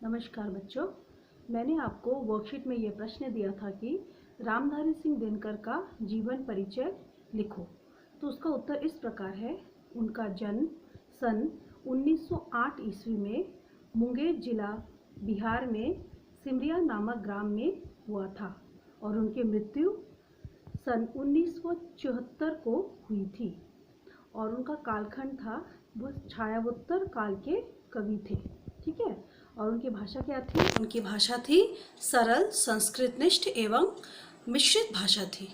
नमस्कार बच्चों, मैंने आपको वर्कशीट में ये प्रश्न दिया था कि रामधारी सिंह दिनकर का जीवन परिचय लिखो। तो उसका उत्तर इस प्रकार है। उनका जन्म सन 1908 ईस्वी में मुंगेर जिला बिहार में सिमरिया नामक ग्राम में हुआ था और उनकी मृत्यु सन 1974 को हुई थी। और उनका कालखंड था, वह छायावोत्तर काल के कवि थे। ठीक है। और उनकी भाषा क्या थी? उनकी भाषा थी सरल, संस्कृतनिष्ठ एवं मिश्रित भाषा थी।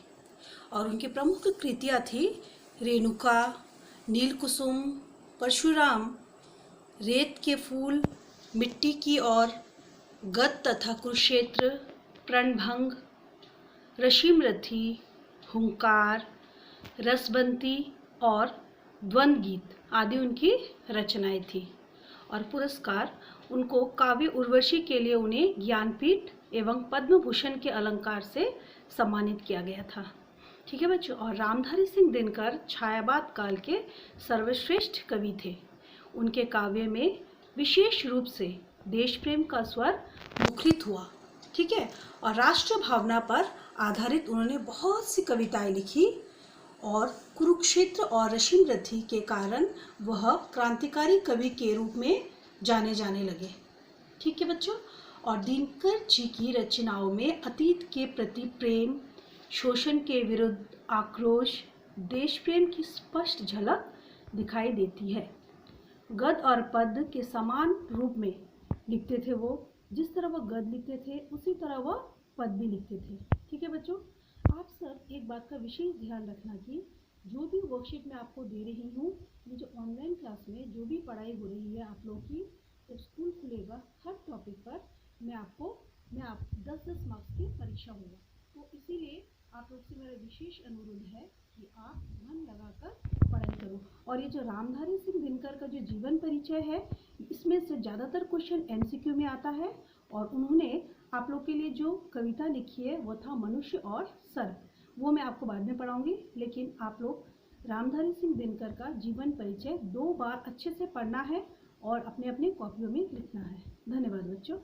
और उनकी प्रमुख कृतियाँ थी रेणुका, नीलकुसुम, परशुराम, रेत के फूल, मिट्टी की ओर, गद तथा कुरुक्षेत्र, प्रणभंग, ऋषिमृथि, हुंकार, रसबंती और द्वंद्व गीत आदि उनकी रचनाएं थी। और पुरस्कार उनको काव्य उर्वशी के लिए उन्हें ज्ञानपीठ एवं पद्म भूषण के अलंकार से सम्मानित किया गया था। ठीक है बच्चों। और रामधारी सिंह दिनकर छायावाद काल के सर्वश्रेष्ठ कवि थे। उनके काव्य में विशेष रूप से देश प्रेम का स्वर मुखरित हुआ। ठीक है। और राष्ट्र भावना पर आधारित उन्होंने बहुत सी कविताएं लिखी और कुरुक्षेत्र और ऋषिमृथि के कारण वह क्रांतिकारी कवि के रूप में जाने जाने लगे। ठीक है बच्चों। और दिनकर जी की रचनाओं में अतीत के प्रति प्रेम, शोषण के विरुद्ध आक्रोश, देश प्रेम की स्पष्ट झलक दिखाई देती है। गद और पद के समान रूप में लिखते थे वो। जिस तरह वह गद लिखते थे उसी तरह वह पद भी लिखते थे। ठीक है बच्चों। आप सब एक बात का विशेष ध्यान रखना कि जो भी वर्कशीट मैं आपको दे रही हूँ, ये जो ऑनलाइन क्लास में जो भी पढ़ाई हो रही है आप लोग की, जब स्कूल खुलेगा हर टॉपिक पर मैं आप 10-10 मार्क्स की परीक्षा होगा। तो इसीलिए आप लोग से मेरा विशेष अनुरोध है कि आप मन लगाकर पढ़ाई करो। और ये जो रामधारी सिंह दिनकर का जो जीवन परिचय है, इसमें से ज़्यादातर क्वेश्चन MCQ में आता है। और उन्होंने आप लोग के लिए जो कविता लिखी है वो था मनुष्य और सर्प, वो मैं आपको बाद में पढ़ाऊंगी। लेकिन आप लोग रामधारी सिंह दिनकर का जीवन परिचय 2 बार अच्छे से पढ़ना है और अपने अपने कॉपियों में लिखना है। धन्यवाद बच्चों।